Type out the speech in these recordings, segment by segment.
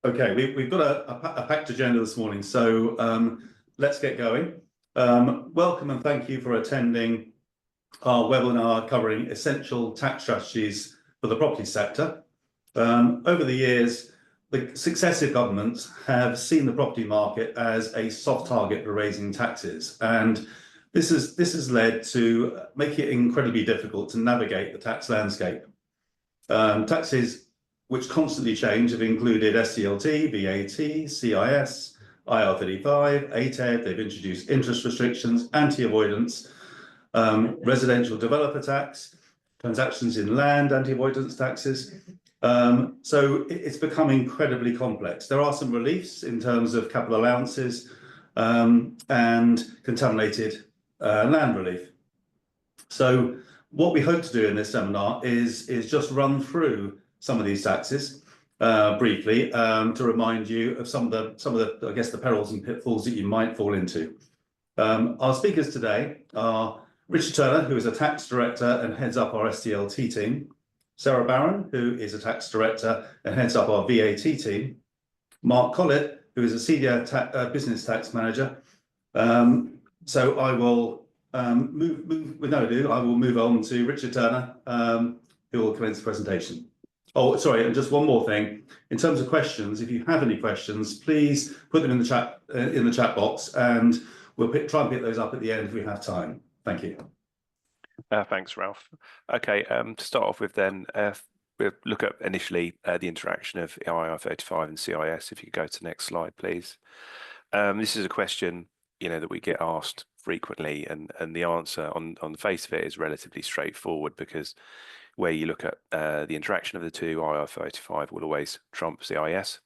Okay, we've got a packed agenda this morning, so let's get going. Welcome and thank you for attending our webinar covering essential tax strategies for the property sector. Over the years, the successive governments have seen the property market as a soft target for raising taxes, and this has led to making it incredibly difficult to navigate the tax landscape. Taxes which constantly change have included SDLT, VAT, CIS, IR35, ATED. They've introduced interest restrictions, anti-avoidance, residential developer tax, transactions in land anti-avoidance taxes. So it's become incredibly complex. There are some reliefs in terms of capital allowances and contaminated land relief. So what we hope to do in this seminar is just run through some of these taxes briefly to remind you of some of the I guess the perils and pitfalls that you might fall into. Our speakers today are Richard Turner, who is a tax director and heads up our SDLT team, Sarah Barron, who is a tax director and heads up our VAT team, Mark Collett, who is a senior business tax manager. So I will move with no ado. I will move on to Richard Turner, who will commence the presentation. Oh, sorry, and just one more thing. In terms of questions, if you have any questions, please put them in the chat box, and we'll try and pick those up at the end if we have time. Thank you. Thanks, Ralph. Okay, to start off with then, we'll look at initially the interaction of IR35 and CIS. If you could go to the next slide, please. This is a question, that we get asked frequently, and the answer on the face of it is relatively straightforward, because where you look at the interaction of the two, IR35 will always trump CIS.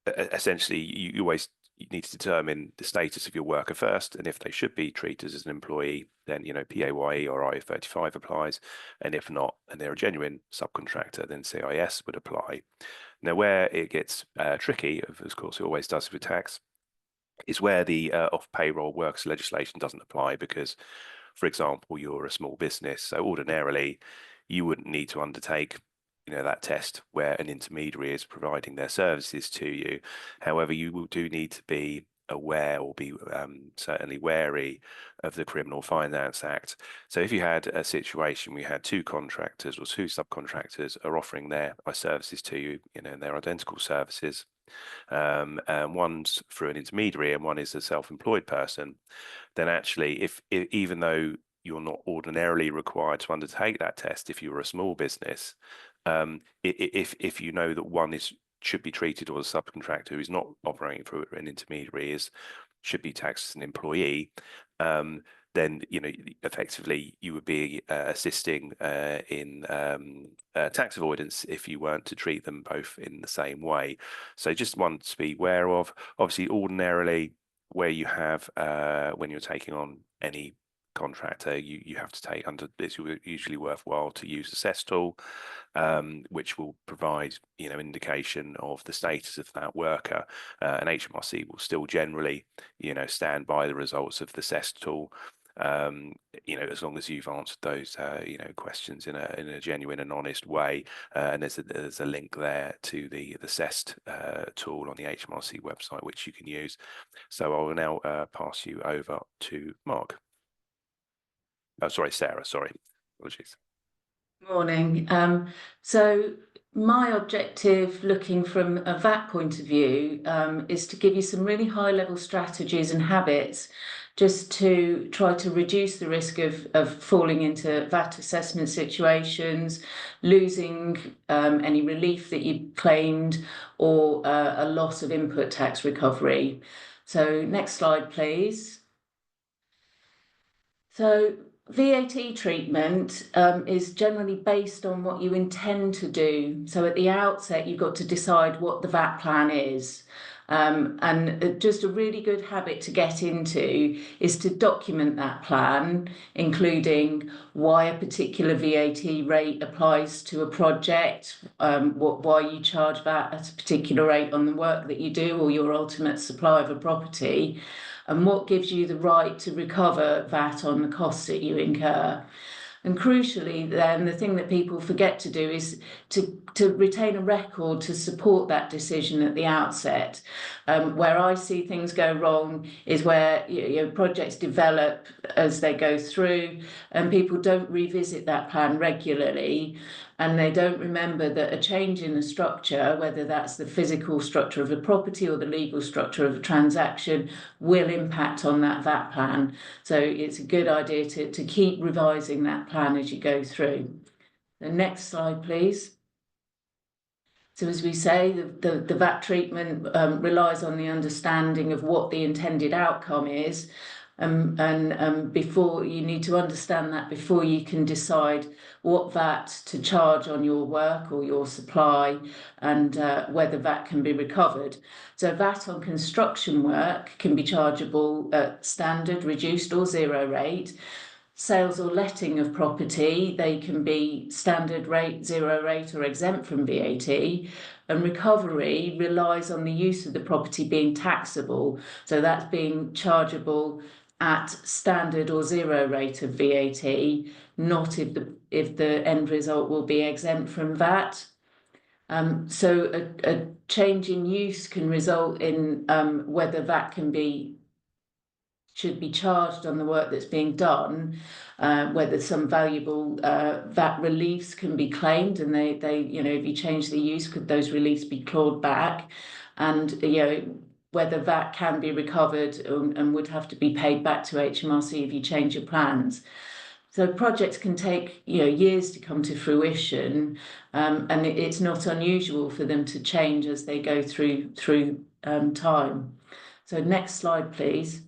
Essentially, you always need to determine the status of your worker first, and if they should be treated as an employee, then PAYE or IR35 applies, and if not, and they're a genuine subcontractor, then CIS would apply. Now, where it gets tricky, of course it always does with tax, is where the off-payroll works legislation doesn't apply, because, for example, you're a small business, so ordinarily you wouldn't need to undertake that test where an intermediary is providing their services to you. However, you do need to be aware, or be certainly wary of the Criminal Finance Act. So if you had a situation where you had two contractors or two subcontractors are offering their services to you, and they're identical services, and one's through an intermediary and one is a self-employed person, then actually, if even though you're not ordinarily required to undertake that test, if you're a small business, if you know that one should be treated as a subcontractor who is not operating through an intermediary, should be taxed as an employee, then effectively you would be assisting in tax avoidance if you weren't to treat them both in the same way. So just one to be aware of. Obviously, ordinarily, where you have when you're taking on any contractor, you have to take under, it's usually worthwhile to use the SES tool, which will provide indication of the status of that worker, and HMRC will still generally stand by the results of the SES tool, as long as you've answered those questions in a genuine and honest way, and there's a link there to the SES tool on the HMRC website which you can use. So I will now pass you over to Mark. Oh, sorry, Sarah, sorry. Apologies. Morning. So my objective, looking from a VAT point of view, is to give you some really high-level strategies and habits just to try to reduce the risk of falling into VAT assessment situations, losing any relief that you claimed, or a loss of input tax recovery. So next slide, please. So VAT treatment is generally based on what you intend to do. So at the outset, you've got to decide what the VAT plan is. And just a really good habit to get into is to document that plan, including why a particular VAT rate applies to a project, why you charge VAT at a particular rate on the work that you do or your ultimate supply of a property, and what gives you the right to recover VAT on the costs that you incur. And crucially, then, the thing that people forget to do is to to retain a record to support that decision at the outset. Where I see things go wrong is where projects develop as they go through, and people don't revisit that plan regularly, and they don't remember that a change in the structure, whether that's the physical structure of a property or the legal structure of a transaction, will impact on that VAT plan. So it's a good idea to keep revising that plan as you go through. The next slide, please. So as we say, the VAT treatment relies on the understanding of what the intended outcome is, and before you need to understand that before you can decide what VAT to charge on your work or your supply, and whether VAT can be recovered. So VAT on construction work can be chargeable at standard, reduced or zero rate. Sales or letting of property, they can be standard rate, zero rate, or exempt from VAT. And recovery relies on the use of the property being taxable. So that's being chargeable at standard or zero rate of VAT, not if the end result will be exempt from VAT. So a change in use can result in whether VAT should be charged on the work that's being done, whether some valuable VAT reliefs can be claimed, and they if you change the use, could those reliefs be clawed back, and whether VAT can be recovered and would have to be paid back to HMRC if you change your plans. So projects can take years to come to fruition, and it's not unusual for them to change as they go through time. So next slide, please.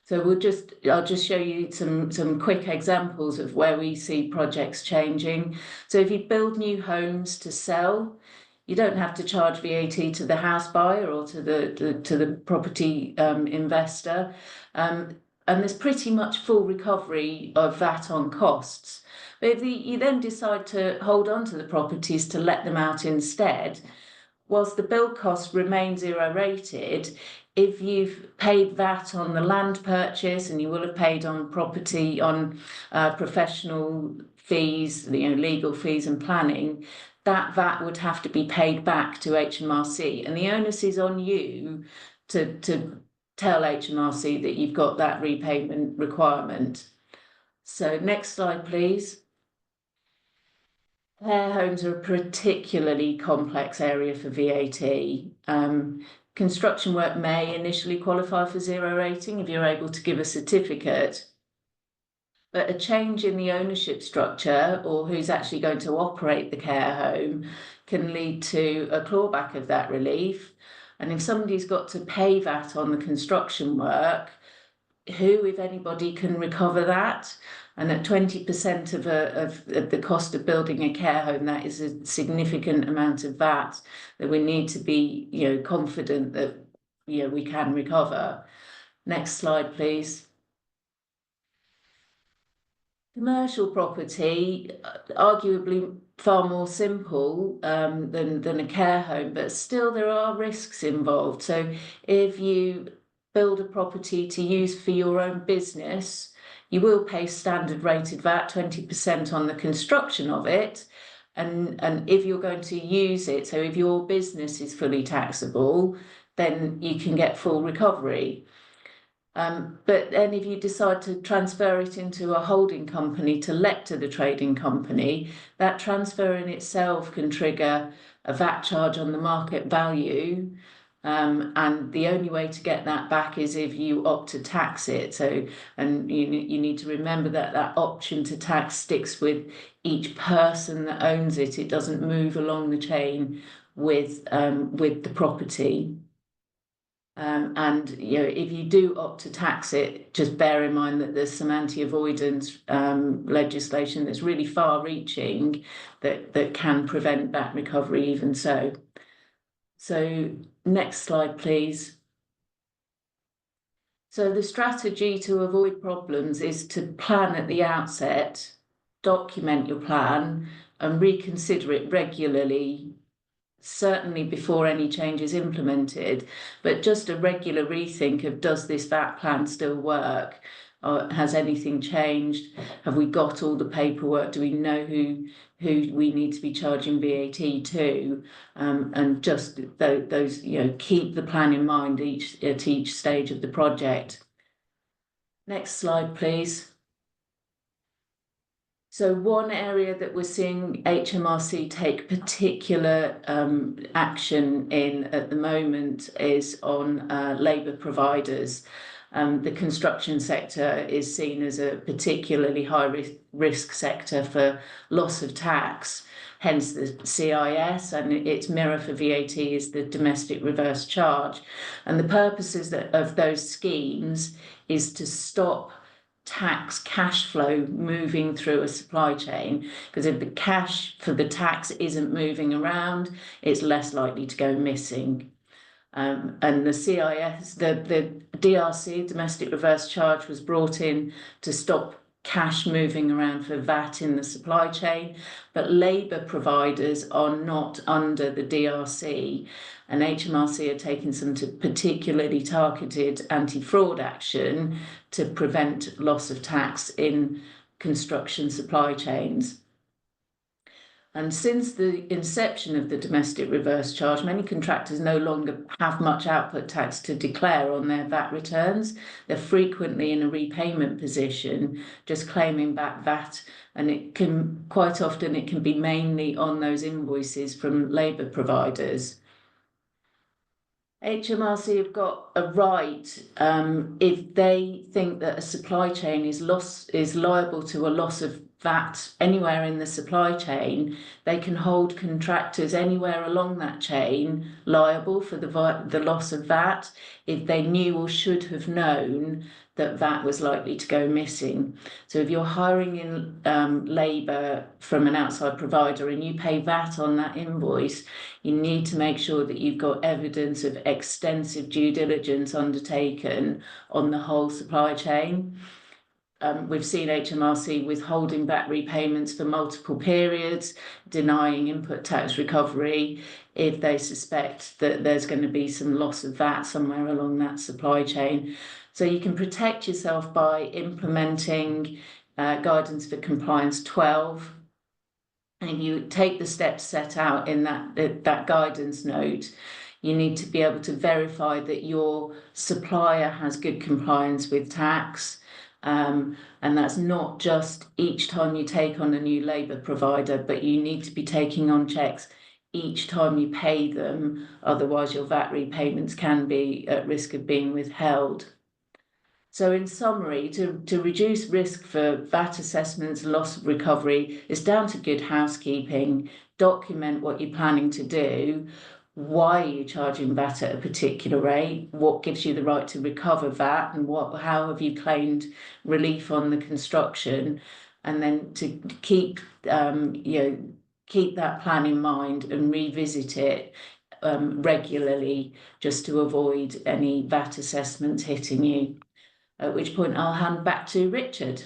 So I'll just show you some quick examples of where we see projects changing. So if you build new homes to sell, you don't have to charge VAT to the house buyer or to the property investor, and there's pretty much full recovery of VAT on costs. But if you then decide to hold on to the properties to let them out instead, whilst the build costs remain zero rated, if you've paid VAT on the land purchase, and you will have paid on property on professional fees, legal fees and planning, that VAT would have to be paid back to HMRC, and the onus is on you to tell HMRC that you've got that repayment requirement. So next slide, please. Care homes are a particularly complex area for VAT. Construction work may initially qualify for zero rating if you're able to give a certificate, but a change in the ownership structure or who's actually going to operate the care home can lead to a clawback of that relief. And if somebody's got to pay VAT on the construction work, who, if anybody, can recover that? And at 20% of the cost of building a care home, that is a significant amount of VAT that we need to be, confident that, we can recover. Next slide, please. Commercial property, arguably far more simple than a care home, but still there are risks involved. So if you build a property to use for your own business, you will pay standard rated VAT, 20% on the construction of it. And if you're going to use it, so if your business is fully taxable, then you can get full recovery. But then if you decide to transfer it into a holding company to let to the trading company, that transfer in itself can trigger a VAT charge on the market value. And the only way to get that back is if you opt to tax it. So, and you need to remember that option to tax sticks with each person that owns it. It doesn't move along the chain with the property. And if you do opt to tax it, just bear in mind that there's some anti-avoidance legislation that's really far-reaching that can prevent VAT recovery even so. So next slide, please. So the strategy to avoid problems is to plan at the outset, document your plan, and reconsider it regularly, certainly before any change is implemented, but just a regular rethink of, does this VAT plan still work? Or has anything changed? Have we got all the paperwork? Do we know who who we need to be charging VAT to, and just those, keep the plan in mind at each stage of the project. Next slide, please. So one area that we're seeing HMRC take particular action in at the moment is on labour providers. The construction sector is seen as a particularly high risk sector for loss of tax, hence the CIS, and its mirror for VAT is the domestic reverse charge. And the purposes of those schemes is to stop tax cash flow moving through a supply chain, because if the cash for the tax isn't moving around, it's less likely to go missing. And the CIS, the DRC, domestic reverse charge, was brought in to stop cash moving around for VAT in the supply chain, but labour providers are not under the DRC, and HMRC are taking some particularly targeted anti-fraud action to prevent loss of tax in construction supply chains. And since the inception of the domestic reverse charge, many contractors no longer have much output tax to declare on their VAT returns. They're frequently in a repayment position, just claiming back VAT, and it can quite often be mainly on those invoices from labour providers. HMRC have got a right, if they think that a supply chain is liable to a loss of VAT anywhere in the supply chain, they can hold contractors anywhere along that chain liable for the loss of VAT if they knew or should have known that VAT was likely to go missing. So if you're hiring in labour from an outside provider and you pay VAT on that invoice, you need to make sure that you've got evidence of extensive due diligence undertaken on the whole supply chain. We've seen HMRC withholding VAT repayments for multiple periods, denying input tax recovery if they suspect that there's going to be some loss of VAT somewhere along that supply chain. So you can protect yourself by implementing Guidance for Compliance 12. And if you take the steps set out in that guidance note, you need to be able to verify that your supplier has good compliance with tax. And that's not just each time you take on a new labour provider, but you need to be taking on checks each time you pay them. Otherwise, your VAT repayments can be at risk of being withheld. So in summary, to reduce risk for VAT assessments and loss of recovery is down to good housekeeping. Document what you're planning to do. Why are you charging VAT at a particular rate? What gives you the right to recover VAT, and how have you claimed relief on the construction? And then to keep keep that plan in mind and revisit it regularly, just to avoid any VAT assessments hitting you. At which point I'll hand back to Richard.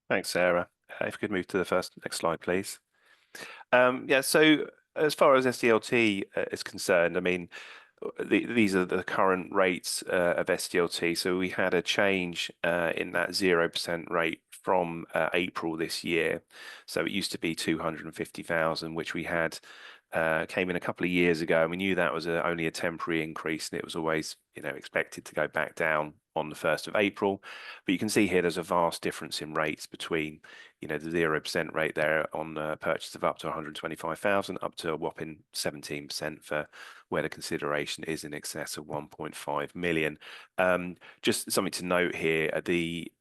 Thanks, Sarah. If you could move to the next slide, please. So as far as SDLT is concerned, I mean, these are the current rates of SDLT. So we had a change in that 0% rate from April this year. So it used to be 250,000, which we had came in a couple of years ago, and we knew that was only a temporary increase, and it was always expected to go back down on the 1st of April. But you can see here there's a vast difference in rates between the 0% rate there on purchase of up to 125,000 up to a whopping 17% for where the consideration is in excess of 1.5 million. Just something to note here, the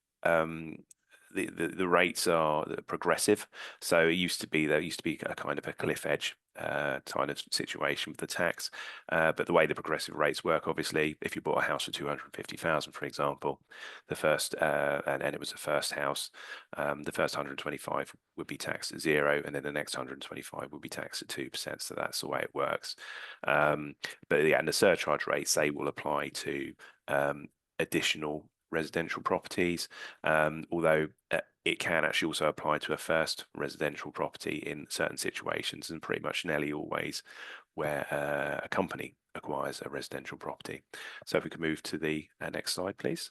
rates are progressive. So there used to be a kind of a cliff edge kind of situation with the tax, but the way the progressive rates work, obviously, if you bought a house for 250,000, for example, the first and it was a first house, the first 125 would be taxed at 0, and then the next 125 would be taxed at 2%. So that's the way it works. But yeah, and the surcharge rates, they will apply to additional residential properties, although it can actually also apply to a first residential property in certain situations, and pretty much nearly always where a company acquires a residential property. So if we could move to the next slide, please.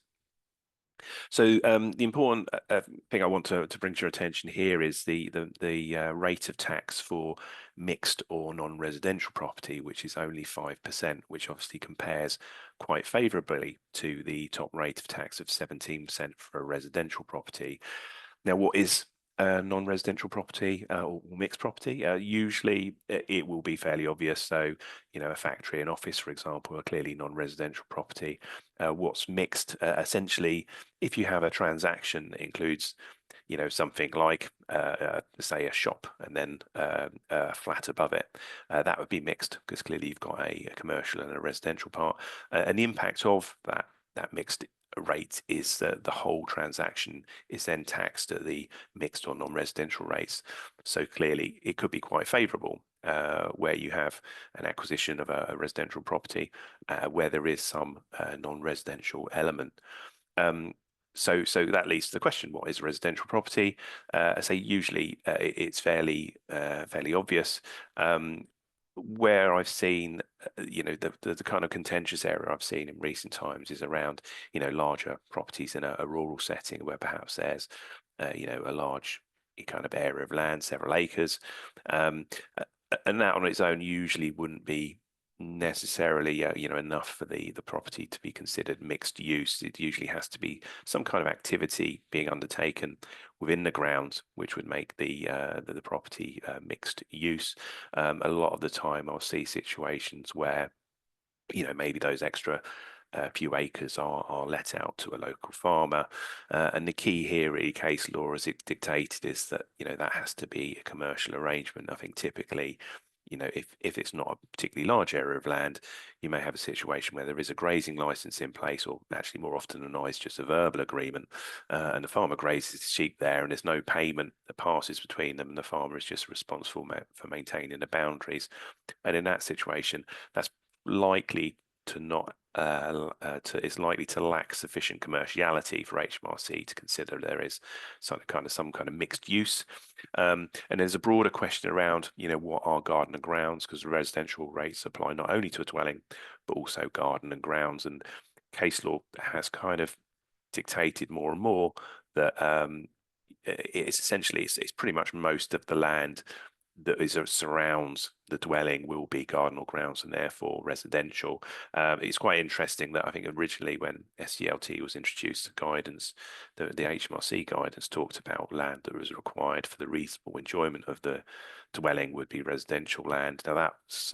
So the important thing I want to bring to your attention here is the rate of tax for mixed or non-residential property, which is only 5%, which obviously compares quite favourably to the top rate of tax of 17% for a residential property. Now, what is non-residential property or mixed property? Usually it will be fairly obvious. So, a factory and office, for example, are clearly non-residential property. What's mixed, essentially, if you have a transaction that includes, something like, say, a shop and then a flat above it, that would be mixed because clearly you've got a commercial and a residential part. And the impact of that mixed rate is that the whole transaction is then taxed at the mixed or non-residential rates. So clearly it could be quite favourable where you have an acquisition of a residential property where there is some non-residential element. So that leads to the question: what is residential property? I say usually it's fairly obvious. Where I've seen, the kind of contentious area I've seen in recent times is around, larger properties in a rural setting where perhaps there's, a large kind of area of land, several acres, and that on its own usually wouldn't be necessarily, enough for the property to be considered mixed use. It usually has to be some kind of activity being undertaken within the grounds, which would make the property mixed use. A lot of the time, I'll see situations where, maybe those extra few acres are let out to a local farmer, and the key here, really, case law as it dictated, is that that has to be a commercial arrangement. I think typically, if it's not a particularly large area of land, you may have a situation where there is a grazing license in place, or actually more often than not, it's just a verbal agreement, and the farmer grazes sheep there, and there's no payment that passes between them, and the farmer is just responsible for maintaining the boundaries. And in that situation, that's likely to not it's likely to lack sufficient commerciality for HMRC to consider there is some kind of mixed use. And there's a broader question around, what are garden and grounds, because residential rates apply not only to a dwelling but also garden and grounds. And case law has kind of dictated more and more that it's essentially it's pretty much most of the land that surrounds the dwelling will be garden or grounds, and therefore residential. It's quite interesting that I think originally when SDLT was introduced, the guidance, the HMRC guidance talked about land that was required for the reasonable enjoyment of the dwelling would be residential land. Now that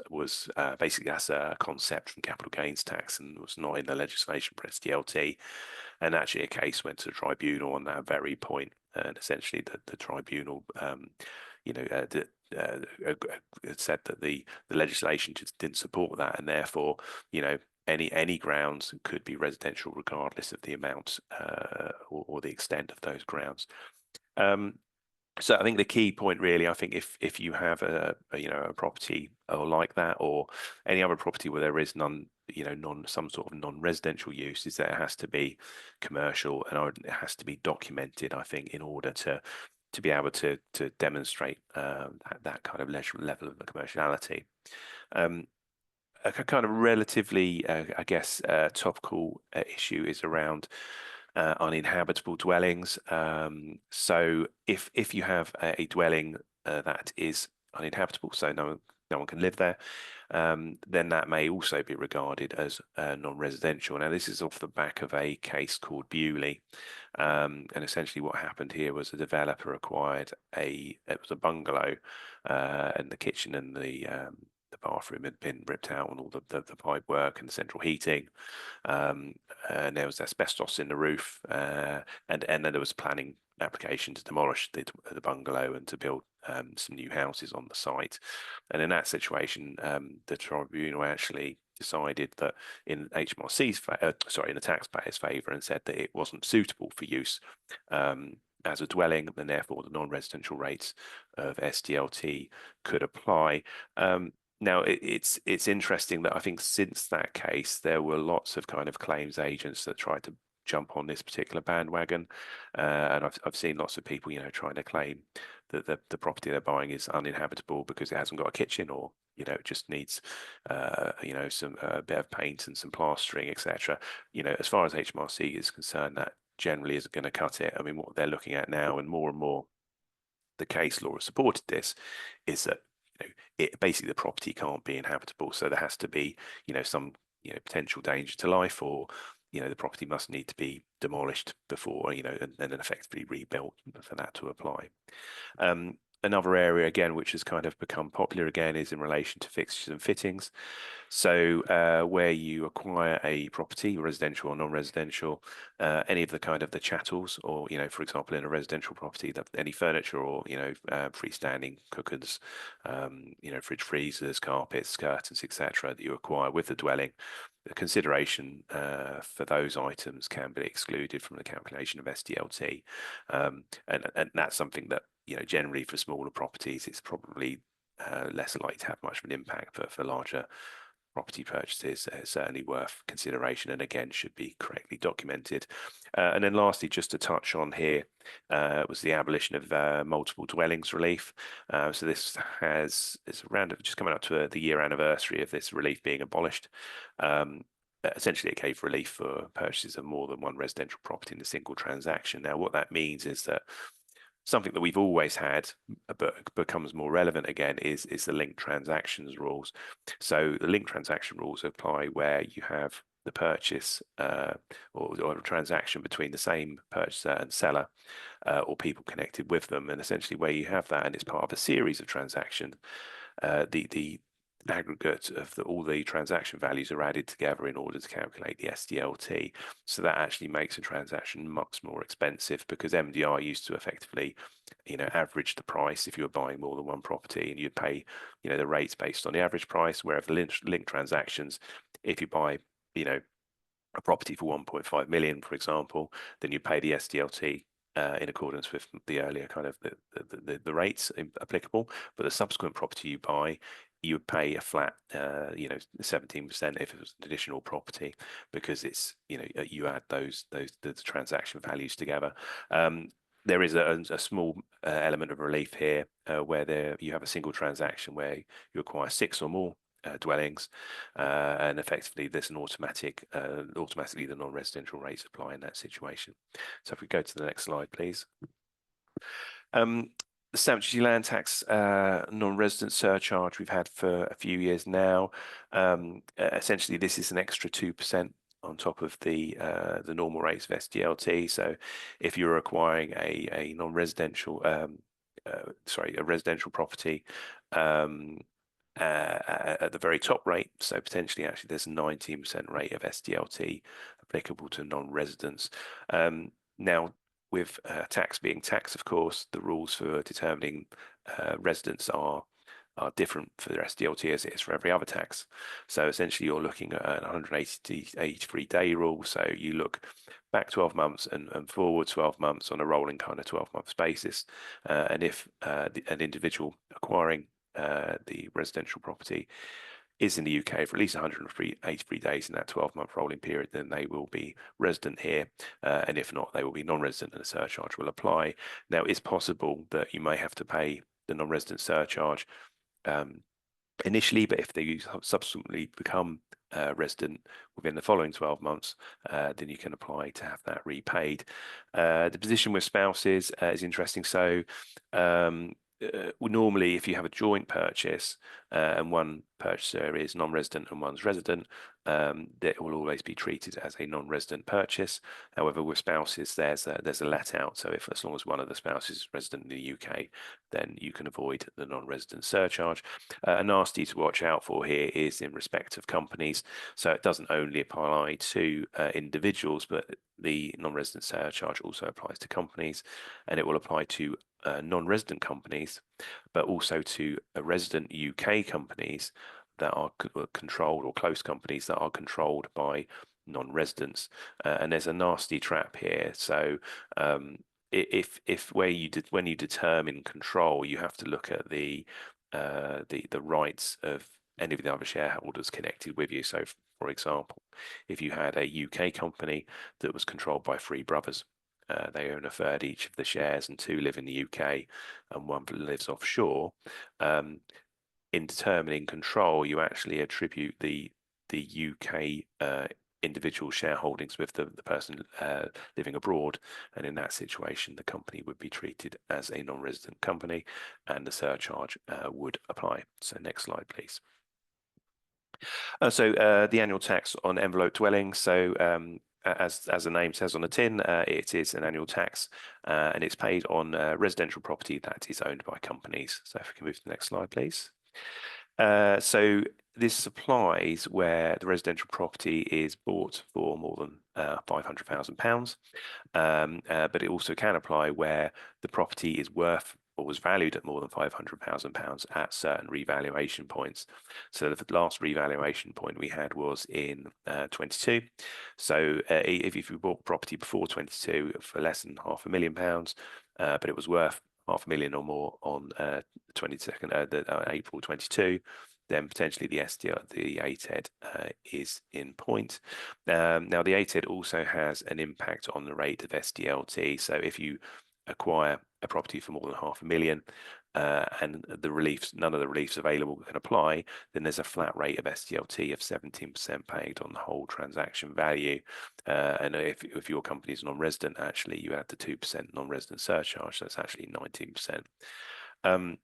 was basically, that's a concept from capital gains tax and was not in the legislation for SDLT. And actually a case went to the tribunal on that very point, and essentially the tribunal said that the legislation just didn't support that, and therefore any grounds could be residential regardless of the amount or the extent of those grounds. So I think the key point, really, I think if you have a property or like that, or any other property where there is some sort of non-residential use, is that it has to be commercial, and it has to be documented, I think, in order to be able to demonstrate that kind of level of commerciality. A kind of relatively, topical issue is around uninhabitable dwellings. So if you have a dwelling that is uninhabitable, so no one can live there, then that may also be regarded as non-residential. Now, this is off the back of a case called Bewley, and essentially what happened here was a developer acquired it was a bungalow, and the kitchen and the bathroom had been ripped out, and all the pipe work and the central heating, and there was asbestos in the roof, and then there was a planning application to demolish the bungalow and to build some new houses on the site. And in that situation, the tribunal actually decided that in HMRC's in the taxpayer's favour, and said that it wasn't suitable for use as a dwelling, and therefore the non-residential rates of SDLT could apply. Now, it's interesting that I think since that case, there were lots of kind of claims agents that tried to jump on this particular bandwagon, and I've seen lots of people, trying to claim that the property they're buying is uninhabitable because it hasn't got a kitchen, or it just needs some bit of paint and some plastering, etc. As far as HMRC is concerned, generally isn't going to cut it. I mean, what they're looking at now, and more the case law has supported this, is that it basically the property can't be inhabitable, so there has to be some potential danger to life, or the property must need to be demolished before and then effectively rebuilt for that to apply. Another area again which has kind of become popular again is in relation to fixtures and fittings. So where you acquire a property, residential or non-residential, any of the kind of the chattels, or for example in a residential property, that any furniture or freestanding cookers, fridge, freezers, carpets, curtains, etc. that you acquire with the dwelling, the consideration for those items can be excluded from the calculation of SDLT, and that's something that generally for smaller properties it's probably less likely to have much of an impact, but for larger property purchases certainly worth consideration, and again should be correctly documented. And then lastly, just to touch on here, was the abolition of multiple dwellings relief. So this is around just coming up to the year anniversary of this relief being abolished. Essentially, it gave relief for purchases of more than one residential property in a single transaction. Now, what that means is that something that we've always had, but becomes more relevant again, is the linked transactions rules. So the linked transaction rules apply where you have the purchase or a transaction between the same purchaser and seller, or people connected with them, and essentially where you have that and it's part of a series of transactions, the aggregate of all the transaction values are added together in order to calculate the SDLT. So that actually makes a transaction much more expensive, because MDR used to effectively, average the price if you were buying more than one property, and you'd pay, the rates based on the average price. Whereas the linked transactions, if you buy, a property for 1.5 million, for example, then you pay the SDLT in accordance with the earlier kind of the rates applicable. But the subsequent property you buy, you would pay a flat 17% if it was an additional property, because it's you add the transaction values together. There is a small element of relief here where you have a single transaction where you acquire 6 or more dwellings, and effectively there's an automatically the non-residential rates apply in that situation. So if we go to the next slide, please. The stamp duty land tax non-resident surcharge we've had for a few years now. Essentially, this is an extra 2% on top of the normal rates of SDLT. So if you're acquiring a non-residential, a residential property at the very top rate, so potentially actually there's a 19% rate of SDLT applicable to non-residents. Now, with tax being tax, of course, the rules for determining residents are different for the SDLT as it is for every other tax. So essentially you're looking at an 183-day rule. So you look back 12 months and forward 12 months on a rolling kind of 12-month basis. And if an individual acquiring the residential property is in the UK for at least 183 days in that 12-month rolling period, then they will be resident here. And if not, they will be non-resident and a surcharge will apply. Now, it's possible that you may have to pay the non-resident surcharge initially, but if they subsequently become resident within the following 12 months, then you can apply to have that repaid. The position with spouses is interesting. So normally, if you have a joint purchase and one purchaser is non-resident and one's resident, that will always be treated as a non-resident purchase. However, with spouses, there's a let out. So as long as one of the spouses is resident in the UK, then you can avoid the non-resident surcharge. A nasty to watch out for here is in respect of companies. So it doesn't only apply to individuals, but the non-resident surcharge also applies to companies, and it will apply to non-resident companies, but also to resident UK companies that are controlled, or close companies that are controlled by non-residents. And there's a nasty trap here. So when you determine control, you have to look at the rights of any of the other shareholders connected with you. So, for example, if you had a UK company that was controlled by 3 brothers, they own a third each of the shares, and 2 live in the UK and 1 lives offshore. In determining control, you actually attribute the UK individual shareholdings with the person living abroad, and in that situation the company would be treated as a non-resident company and the surcharge would apply. So next slide please. The annual tax on envelope dwellings. So as the name says on the tin, it is an annual tax and it's paid on residential property that is owned by companies. So if we can move to the next slide please. So this applies where the residential property is bought for more than £500,000, but it also can apply where the property is worth or was valued at more than £500,000 at certain revaluation points. So the last revaluation point we had was in 22. So if you bought property before 22 for less than £500,000, but it was worth £500,000 or more on 22nd April 22, then potentially the ATED is in point. Now the ATED also has an impact on the rate of SDLT. So if you acquire a property for more than £500,000 and none of the reliefs available can apply, then there's a flat rate of SDLT of 17% paid on the whole transaction value. And if your company is non-resident, actually you add the 2% non-resident surcharge, so it's actually 19%.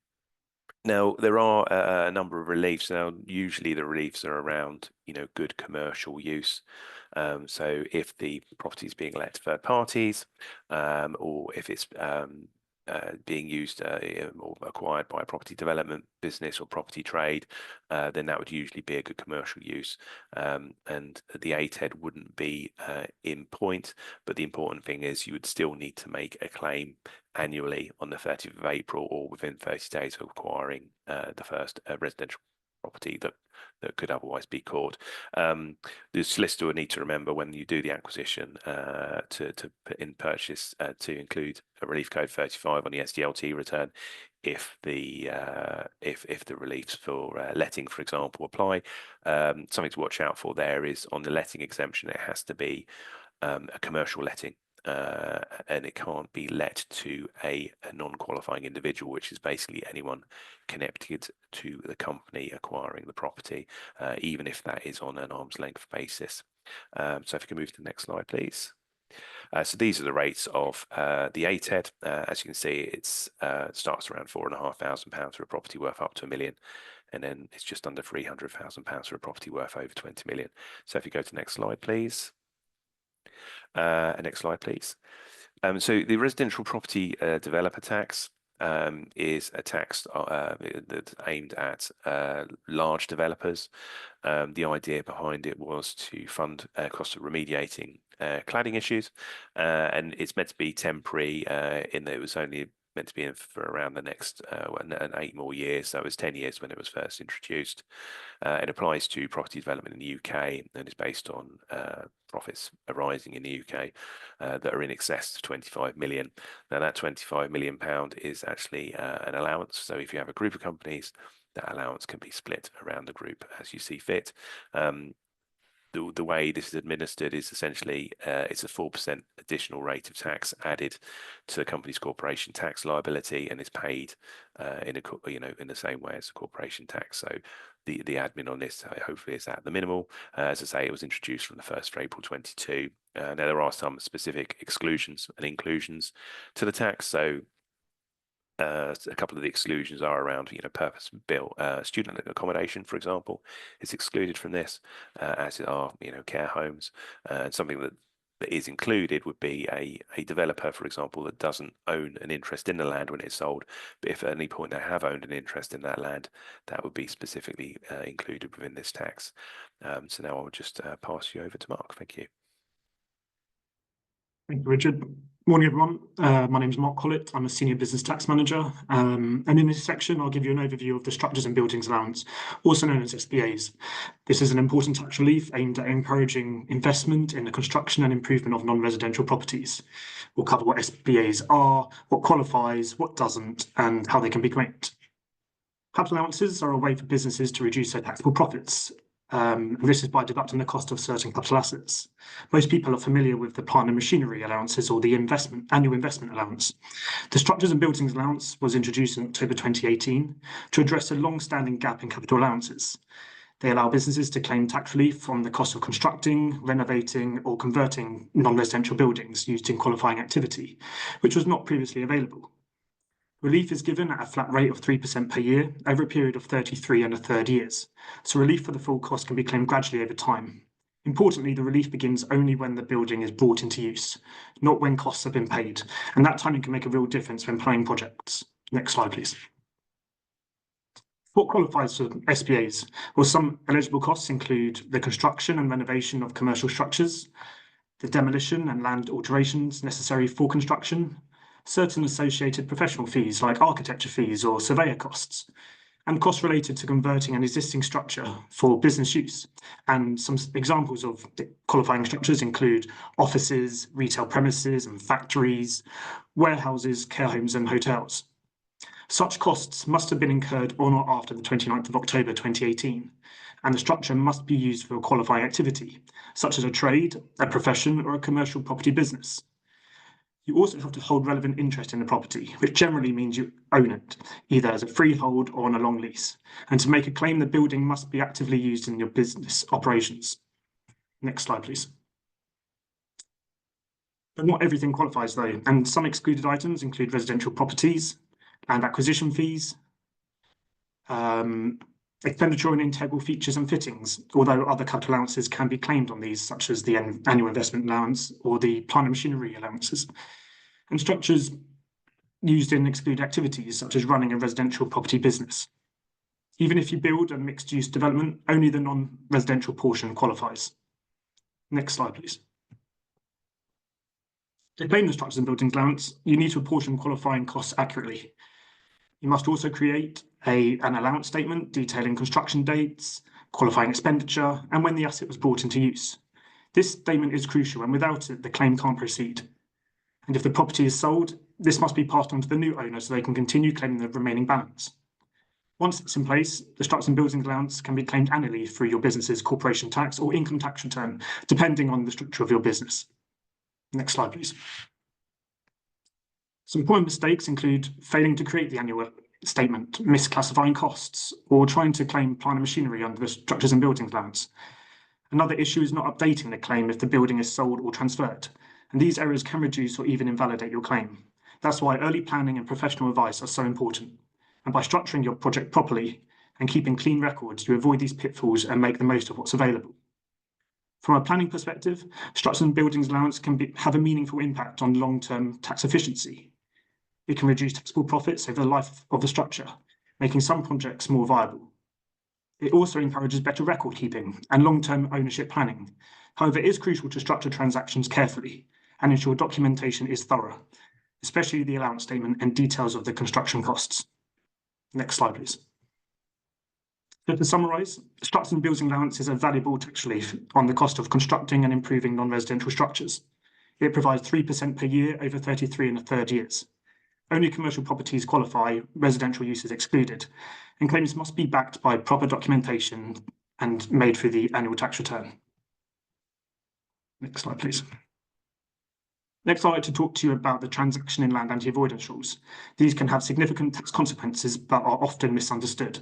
Now there are a number of reliefs. Now usually the reliefs are around good commercial use. So if the property is being let to third parties, or if it's being used or acquired by a property development business or property trade, then that would usually be a good commercial use, and the ATED wouldn't be in point. But the important thing is you would still need to make a claim annually on the 30th of April or within 30 days of acquiring the first residential property that could otherwise be caught. The solicitor would need to remember when you do the acquisition to put in purchase to include a relief code 35 on the SDLT return if the reliefs for letting, for example, apply. Something to watch out for there is on the letting exemption, it has to be a commercial letting. And it can't be let to a non-qualifying individual, which is basically anyone connected to the company acquiring the property, even if that is on an arm's length basis. So if you can move to the next slide, please. So these are the rates of the ATED. As you can see, it starts around £4,500 for a property worth up to £1 million, and then it's just under £300,000 for a property worth over £20 million. So if you go to the next slide, please. Next slide, please. So the residential property developer tax is a tax that's aimed at large developers. The idea behind it was to fund costs of remediating cladding issues, and it's meant to be temporary in that it was only meant to be in for around the next 8 more years. So it was 10 years when it was first introduced. It applies to property development in the UK and is based on profits arising in the UK that are in excess of 25 million. Now that 25 million pound is actually an allowance. So if you have a group of companies, that allowance can be split around the group as you see fit. The way this is administered is essentially it's a 4% additional rate of tax added to the company's corporation tax liability, and is paid in the same way as the corporation tax. So the admin on this hopefully is at the minimal. As I say, it was introduced from the 1st of April 22. Now there are some specific exclusions and inclusions to the tax. So a couple of the exclusions are around, purpose-built student accommodation, for example, is excluded from this, as are, care homes. And something that is included would be a developer, for example, that doesn't own an interest in the land when it's sold, but if at any point they have owned an interest in that land, that would be specifically included within this tax. So now I will just pass you over to Mark. Thank you. Thank you, Richard. Morning, everyone. My name is Mark Collett. I'm a Senior Business Tax Manager. And in this section, I'll give you an overview of the Structures and Buildings Allowance, also known as SBAs. This is an important tax relief aimed at encouraging investment in the construction and improvement of non-residential properties. We'll cover what SBAs are, what qualifies, what doesn't, and how they can be claimed. Capital allowances are a way for businesses to reduce their taxable profits. This is by deducting the cost of certain capital assets. Most people are familiar with the plant and machinery allowances or the annual investment allowance. The Structures and Buildings Allowance was introduced in October 2018 to address a long-standing gap in capital allowances. They allow businesses to claim tax relief from the cost of constructing, renovating, or converting non-residential buildings used in qualifying activity, which was not previously available. Relief is given at a flat rate of 3% per year over a period of 33 and a third years, so relief for the full cost can be claimed gradually over time. Importantly, the relief begins only when the building is brought into use, not when costs have been paid, and that timing can make a real difference when planning projects. Next slide, please. What qualifies for SPAs? Well, some eligible costs include the construction and renovation of commercial structures, the demolition and land alterations necessary for construction, certain associated professional fees like architecture fees or surveyor costs, and costs related to converting an existing structure for business use. And some examples of qualifying structures include offices, retail premises and factories, warehouses, care homes and hotels. Such costs must have been incurred on or after the 29th of October 2018, and the structure must be used for a qualifying activity, such as a trade, a profession, or a commercial property business. You also have to hold relevant interest in the property, which generally means you own it, either as a freehold or on a long lease. And to make a claim, the building must be actively used in your business operations. Next slide, please. But not everything qualifies though, and some excluded items include residential properties, and acquisition fees, expenditure on integral features and fittings, although other capital allowances can be claimed on these, such as the annual investment allowance or the plant and machinery allowances, and structures used in excluded activities, such as running a residential property business. Even if you build a mixed-use development, only the non-residential portion qualifies. Next slide, please. To claim the structures and buildings allowance, you need to apportion qualifying costs accurately. You must also create an allowance statement detailing construction dates, qualifying expenditure, and when the asset was brought into use. This statement is crucial, and without it, the claim can't proceed. And if the property is sold, this must be passed on to the new owner so they can continue claiming the remaining balance. Once it's in place, the structures and buildings allowance can be claimed annually through your business's corporation tax or income tax return, depending on the structure of your business. Next slide, please. Some common mistakes include failing to create the annual statement, misclassifying costs, or trying to claim plant and machinery under the structures and buildings allowance. Another issue is not updating the claim if the building is sold or transferred, and these errors can reduce or even invalidate your claim. That's why early planning and professional advice are so important. And by structuring your project properly and keeping clean records, you avoid these pitfalls and make the most of what's available. From a planning perspective, structures and buildings allowance can have a meaningful impact on long-term tax efficiency. It can reduce taxable profits over the life of the structure, making some projects more viable. It also encourages better record keeping and long-term ownership planning. However, it is crucial to structure transactions carefully and ensure documentation is thorough, especially the allowance statement and details of the construction costs. Next slide, please. So to summarise, structures and buildings allowance is a valuable tax relief on the cost of constructing and improving non-residential structures. It provides 3% per year over 33 and a third years. Only commercial properties qualify, residential use is excluded, and claims must be backed by proper documentation and made through the annual tax return. Next slide, please. Next, I'd like to talk to you about the transaction in land anti-avoidance rules. These can have significant tax consequences, but are often misunderstood.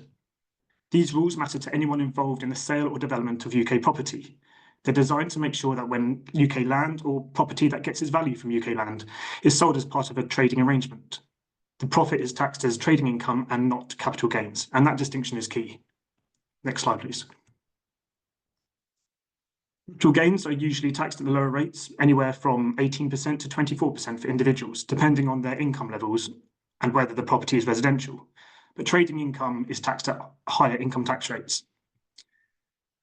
These rules matter to anyone involved in the sale or development of UK property. They're designed to make sure that when UK land or property that gets its value from UK land is sold as part of a trading arrangement, the profit is taxed as trading income and not capital gains, and that distinction is key. Next slide, please. Capital gains are usually taxed at the lower rates, anywhere from 18% to 24% for individuals, depending on their income levels and whether the property is residential. But trading income is taxed at higher income tax rates.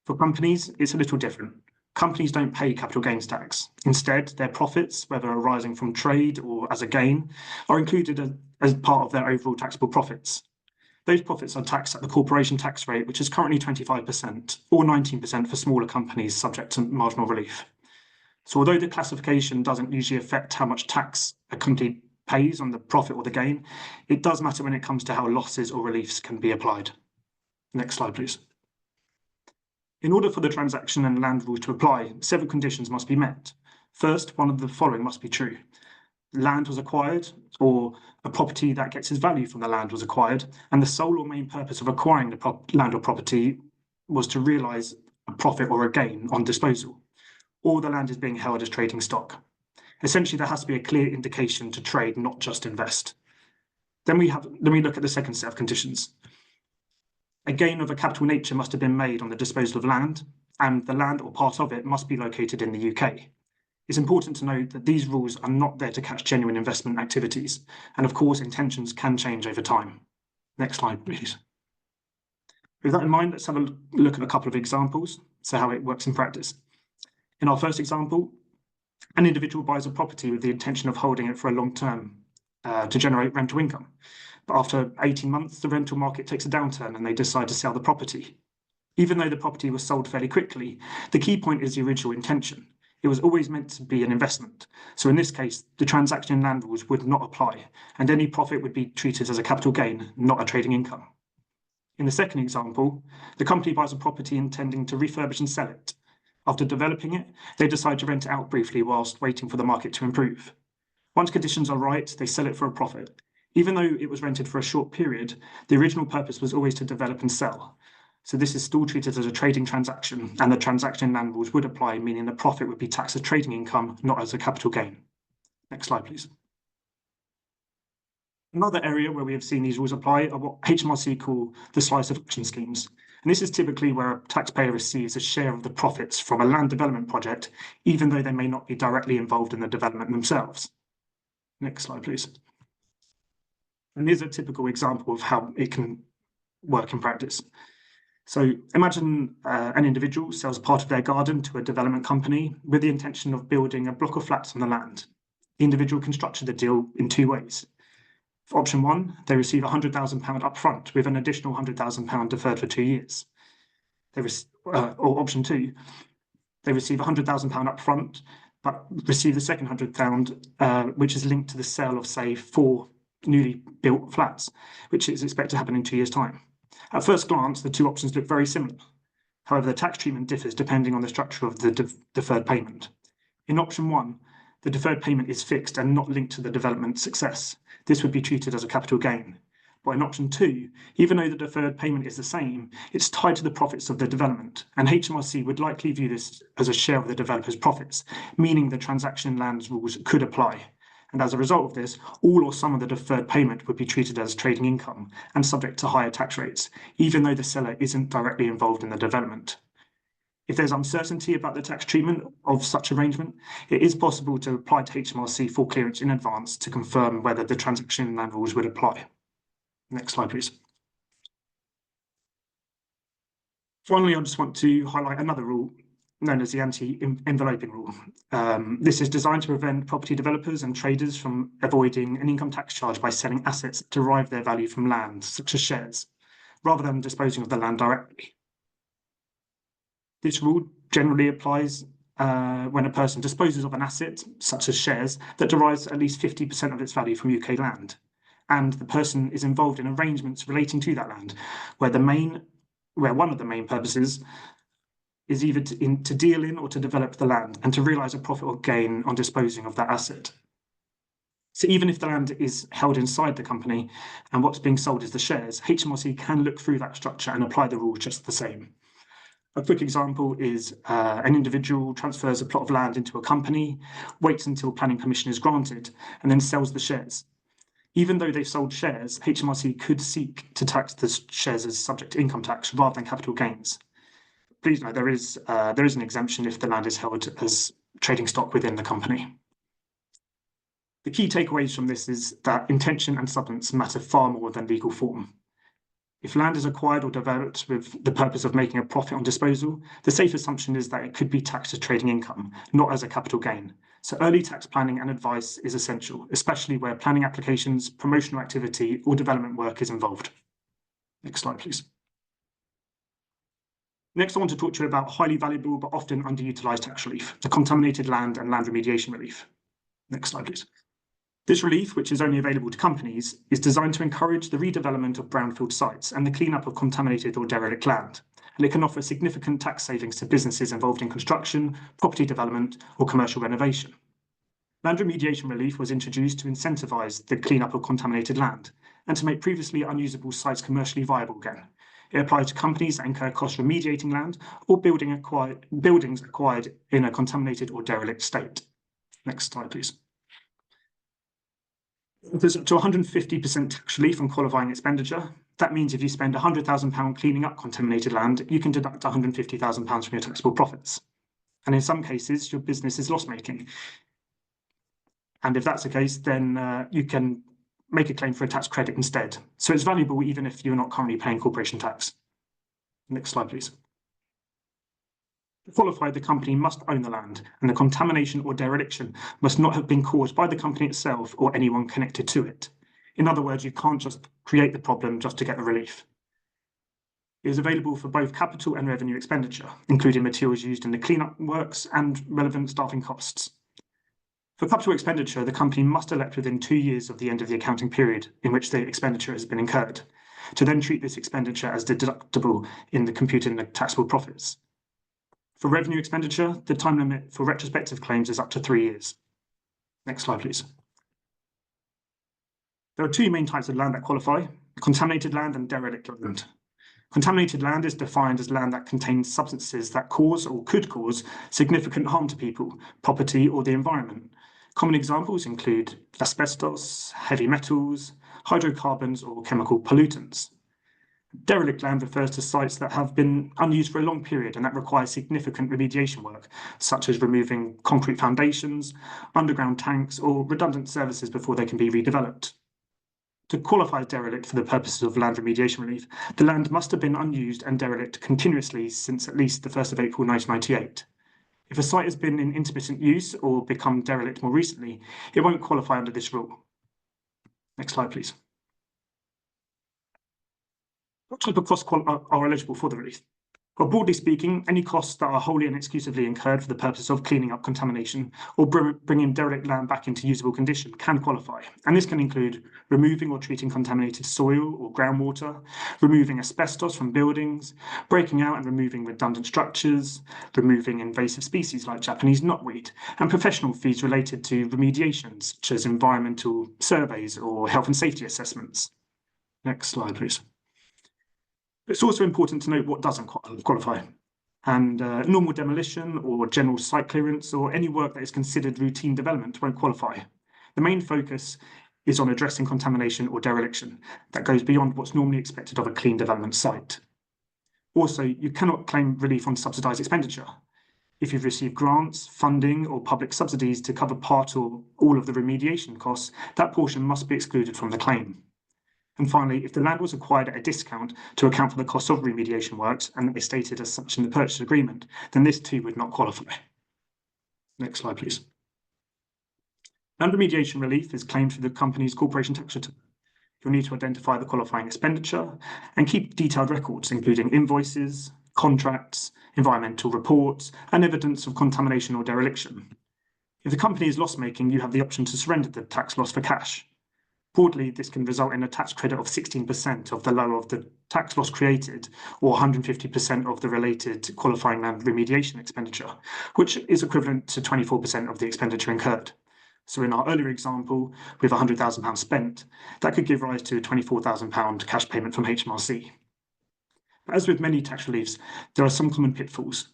For companies, it's a little different. Companies don't pay capital gains tax. Instead, their profits, whether arising from trade or as a gain, are included as part of their overall taxable profits. Those profits are taxed at the corporation tax rate, which is currently 25%, or 19% for smaller companies subject to marginal relief. So although the classification doesn't usually affect how much tax a company pays on the profit or the gain, it does matter when it comes to how losses or reliefs can be applied. Next slide, please. In order for the transaction and land rules to apply, several conditions must be met. First, one of the following must be true. Land was acquired, or a property that gets its value from the land was acquired, and the sole or main purpose of acquiring the land or property was to realise a profit or a gain on disposal, or the land is being held as trading stock. Essentially, there has to be a clear indication to trade, not just invest. Then we look at the second set of conditions. A gain of a capital nature must have been made on the disposal of land, and the land or part of it must be located in the UK. It's important to note that these rules are not there to catch genuine investment activities, and of course, intentions can change over time. Next slide, please. With that in mind, let's have a look at a couple of examples, so how it works in practice. In our first example, an individual buys a property with the intention of holding it for a long term to generate rental income. But after 18 months, the rental market takes a downturn and they decide to sell the property. Even though the property was sold fairly quickly, the key point is the original intention. It was always meant to be an investment. So in this case, the transaction in land rules would not apply, and any profit would be treated as a capital gain, not a trading income. In the second example, the company buys a property intending to refurbish and sell it. After developing it, they decide to rent it out briefly whilst waiting for the market to improve. Once conditions are right, they sell it for a profit. Even though it was rented for a short period, the original purpose was always to develop and sell. So this is still treated as a trading transaction, and the transaction land rules would apply, meaning the profit would be taxed as trading income, not as a capital gain. Next slide, please. Another area where we have seen these rules apply are what HMRC call the slice of action schemes. And this is typically where a taxpayer receives a share of the profits from a land development project, even though they may not be directly involved in the development themselves. Next slide, please. And here's a typical example of how it can work in practice. So imagine an individual sells part of their garden to a development company with the intention of building a block of flats on the land. The individual can structure the deal in two ways. For option one, they receive £100,000 upfront with an additional £100,000 deferred for 2 years. Or option two, they receive £100,000 upfront, but receive the second £100,000, which is linked to the sale of, say, 4 newly built flats, which is expected to happen in 2 years' time. At first glance, the two options look very similar. However, the tax treatment differs depending on the structure of the deferred payment. In option one, the deferred payment is fixed and not linked to the development success. This would be treated as a capital gain. But in option two, even though the deferred payment is the same, it's tied to the profits of the development, and HMRC would likely view this as a share of the developer's profits, meaning the transaction lands rules could apply. And as a result of this, all or some of the deferred payment would be treated as trading income and subject to higher tax rates, even though the seller isn't directly involved in the development. If there's uncertainty about the tax treatment of such arrangement, it is possible to apply to HMRC for clearance in advance to confirm whether the transaction land rules would apply. Next slide, please. Finally, I just want to highlight another rule known as the anti-enveloping rule. This is designed to prevent property developers and traders from avoiding an income tax charge by selling assets that derive their value from land, such as shares, rather than disposing of the land directly. This rule generally applies when a person disposes of an asset, such as shares, that derives at least 50% of its value from UK land, and the person is involved in arrangements relating to that land, where one of the main purposes is either to deal in or to develop the land and to realise a profit or gain on disposing of that asset. So even if the land is held inside the company and what's being sold is the shares, HMRC can look through that structure and apply the rules just the same. A quick example is an individual transfers a plot of land into a company, waits until planning permission is granted, and then sells the shares. Even though they've sold shares, HMRC could seek to tax the shares as subject to income tax rather than capital gains. Please note there is an exemption if the land is held as trading stock within the company. The key takeaways from this is that intention and substance matter far more than legal form. If land is acquired or developed with the purpose of making a profit on disposal, the safe assumption is that it could be taxed as trading income, not as a capital gain. So early tax planning and advice is essential, especially where planning applications, promotional activity, or development work is involved. Next slide, please. Next, I want to talk to you about highly valuable but often underutilised tax relief, the contaminated land and land remediation relief. Next slide, please. This relief, which is only available to companies, is designed to encourage the redevelopment of brownfield sites and the clean-up of contaminated or derelict land, and it can offer significant tax savings to businesses involved in construction, property development, or commercial renovation. Land remediation relief was introduced to incentivise the clean-up of contaminated land and to make previously unusable sites commercially viable again. It applies to companies that incur costs remediating land or buildings acquired in a contaminated or derelict state. Next slide, please. There's up to 150% tax relief on qualifying expenditure. That means if you spend £100,000 cleaning up contaminated land, you can deduct £150,000 from your taxable profits. And in some cases, your business is loss-making. And if that's the case, then you can make a claim for a tax credit instead. So it's valuable even if you're not currently paying corporation tax. Next slide, please. To qualify, the company must own the land, and the contamination or dereliction must not have been caused by the company itself or anyone connected to it. In other words, you can't just create the problem just to get the relief. It is available for both capital and revenue expenditure, including materials used in the cleanup works and relevant staffing costs. For capital expenditure, the company must elect within 2 years of the end of the accounting period in which the expenditure has been incurred, to then treat this expenditure as deductible in the computing the taxable profits. For revenue expenditure, the time limit for retrospective claims is up to 3 years. Next slide, please. There are 2 main types of land that qualify: contaminated land and derelict land. Contaminated land is defined as land that contains substances that cause or could cause significant harm to people, property, or the environment. Common examples include asbestos, heavy metals, hydrocarbons, or chemical pollutants. Derelict land refers to sites that have been unused for a long period and that require significant remediation work, such as removing concrete foundations, underground tanks, or redundant services before they can be redeveloped. To qualify as derelict for the purposes of land remediation relief, the land must have been unused and derelict continuously since at least the 1st of April 1998. If a site has been in intermittent use or become derelict more recently, it won't qualify under this rule. Next slide, please. What type of costs are eligible for the relief? Well, broadly speaking, any costs that are wholly and exclusively incurred for the purpose of cleaning up contamination or bringing derelict land back into usable condition can qualify. And this can include removing or treating contaminated soil or groundwater, removing asbestos from buildings, breaking out and removing redundant structures, removing invasive species like Japanese knotweed, and professional fees related to remediation, such as environmental surveys or health and safety assessments. Next slide, please. It's also important to note what doesn't qualify. And normal demolition or general site clearance or any work that is considered routine development won't qualify. The main focus is on addressing contamination or dereliction that goes beyond what's normally expected of a clean development site. Also, you cannot claim relief on subsidised expenditure. If you've received grants, funding, or public subsidies to cover part or all of the remediation costs, that portion must be excluded from the claim. And finally, if the land was acquired at a discount to account for the cost of remediation works and is stated as such in the purchase agreement, then this too would not qualify. Next slide, please. Land remediation relief is claimed through the company's corporation tax return. You'll need to identify the qualifying expenditure and keep detailed records, including invoices, contracts, environmental reports, and evidence of contamination or dereliction. If the company is loss-making, you have the option to surrender the tax loss for cash. Broadly, this can result in a tax credit of 16% of the lower of the tax loss created, or 150% of the related qualifying land remediation expenditure, which is equivalent to 24% of the expenditure incurred. So in our earlier example, with £100,000 spent, that could give rise to a £24,000 cash payment from HMRC. But as with many tax reliefs, there are some common pitfalls,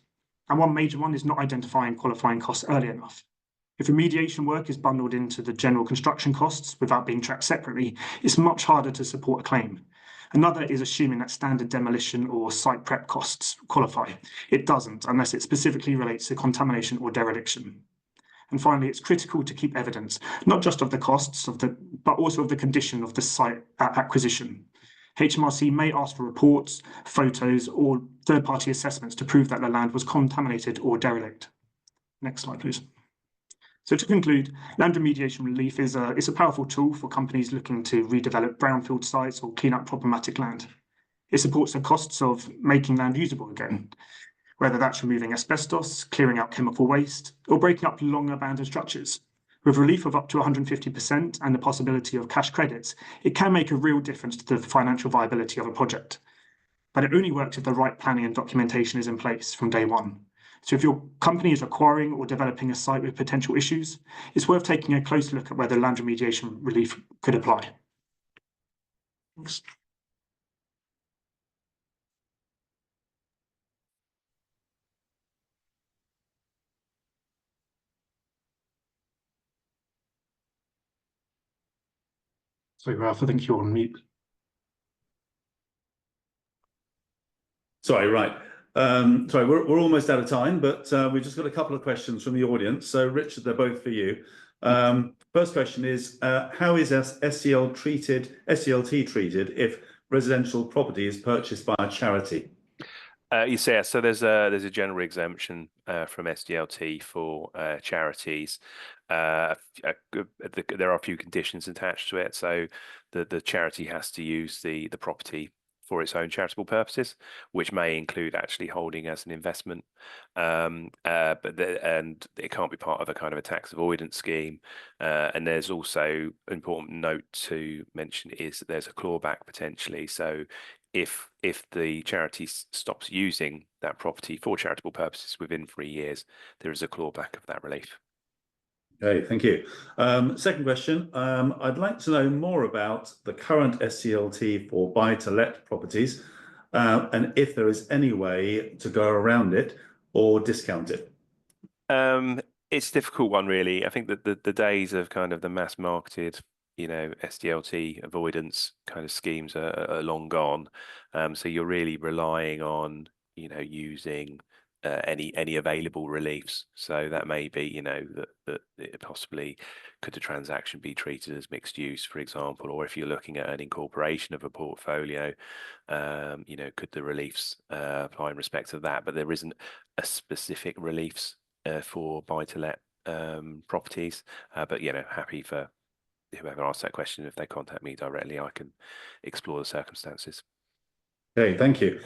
and one major one is not identifying qualifying costs early enough. If remediation work is bundled into the general construction costs without being tracked separately, it's much harder to support a claim. Another is assuming that standard demolition or site prep costs qualify. It doesn't, unless it specifically relates to contamination or dereliction. And finally, it's critical to keep evidence, not just of the costs, but also of the condition of the site at acquisition. HMRC may ask for reports, photos, or third-party assessments to prove that the land was contaminated or derelict. Next slide, please. So to conclude, land remediation relief is a powerful tool for companies looking to redevelop brownfield sites or clean up problematic land. It supports the costs of making land usable again, whether that's removing asbestos, clearing out chemical waste, or breaking up long abandoned structures. With relief of up to 150% and the possibility of cash credits, it can make a real difference to the financial viability of a project. But it only works if the right planning and documentation is in place from day one. So if your company is acquiring or developing a site with potential issues, it's worth taking a close look at whether land remediation relief could apply. Thanks. Sorry, Ralph, I think you're on mute. Sorry, right. Sorry, we're almost out of time, but we've just got a couple of questions from the audience. So, Richard, they're both for you. First question is, how is SDLT treated if residential property is purchased by a charity? You see, so there's a general exemption from SDLT for charities. There are a few conditions attached to it. So the charity has to use the property for its own charitable purposes, which may include actually holding as an investment, and it can't be part of a kind of a tax avoidance scheme. And there's also an important note to mention is that there's a clawback potentially. So if the charity stops using that property for charitable purposes within 3 years, there is a clawback of that relief. Okay, thank you. Second question, I'd like to know more about the current SDLT for buy-to-let properties, and if there is any way to go around it or discount it. It's a difficult one, really. I think that the days of kind of the mass marketed, SDLT avoidance kind of schemes are long gone. So you're really relying on, using any available reliefs. So that may be, that it possibly could the transaction be treated as mixed use, for example, or if you're looking at an incorporation of a portfolio, could the reliefs apply in respect of that? But there isn't a specific reliefs for buy-to-let properties. But happy for whoever asks that question, if they contact me directly, I can explore the circumstances. Okay, thank you.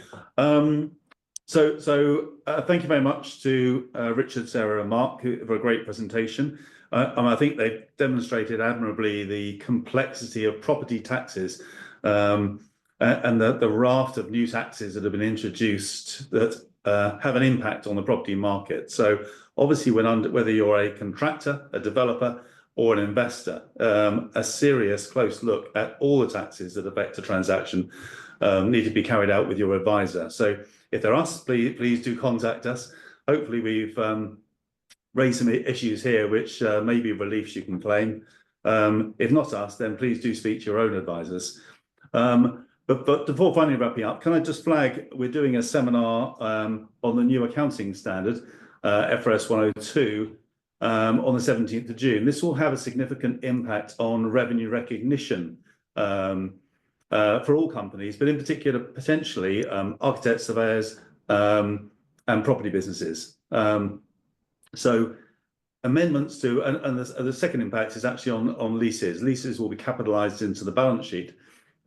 So thank you very much to Richard, Sarah, and Mark for a great presentation. And I think they've demonstrated admirably the complexity of property taxes, and the raft of new taxes that have been introduced that have an impact on the property market. So obviously, whether you're a contractor, a developer, or an investor, a serious close look at all the taxes that affect a transaction need to be carried out with your advisor. So if they're us, please do contact us. Hopefully we've raised some issues here which may be reliefs you can claim. If not us, then please do speak to your own advisors. But before finally wrapping up, can I just flag we're doing a seminar on the new accounting standard, FRS 102, on the 17th of June. This will have a significant impact on revenue recognition for all companies, but in particular, potentially architects, surveyors, and property businesses. So amendments to, and the second impact is actually on leases. Leases will be capitalised into the balance sheet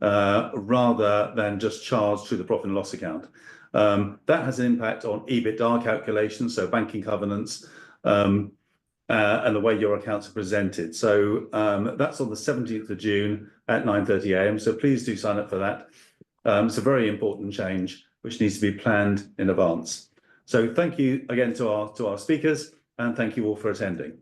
rather than just charged through the profit and loss account. That has an impact on EBITDA calculations, so banking covenants, and the way your accounts are presented. So that's on the 17th of June at 9:30 a.m. So please do sign up for that. It's a very important change which needs to be planned in advance. So thank you again to our speakers, and thank you all for attending.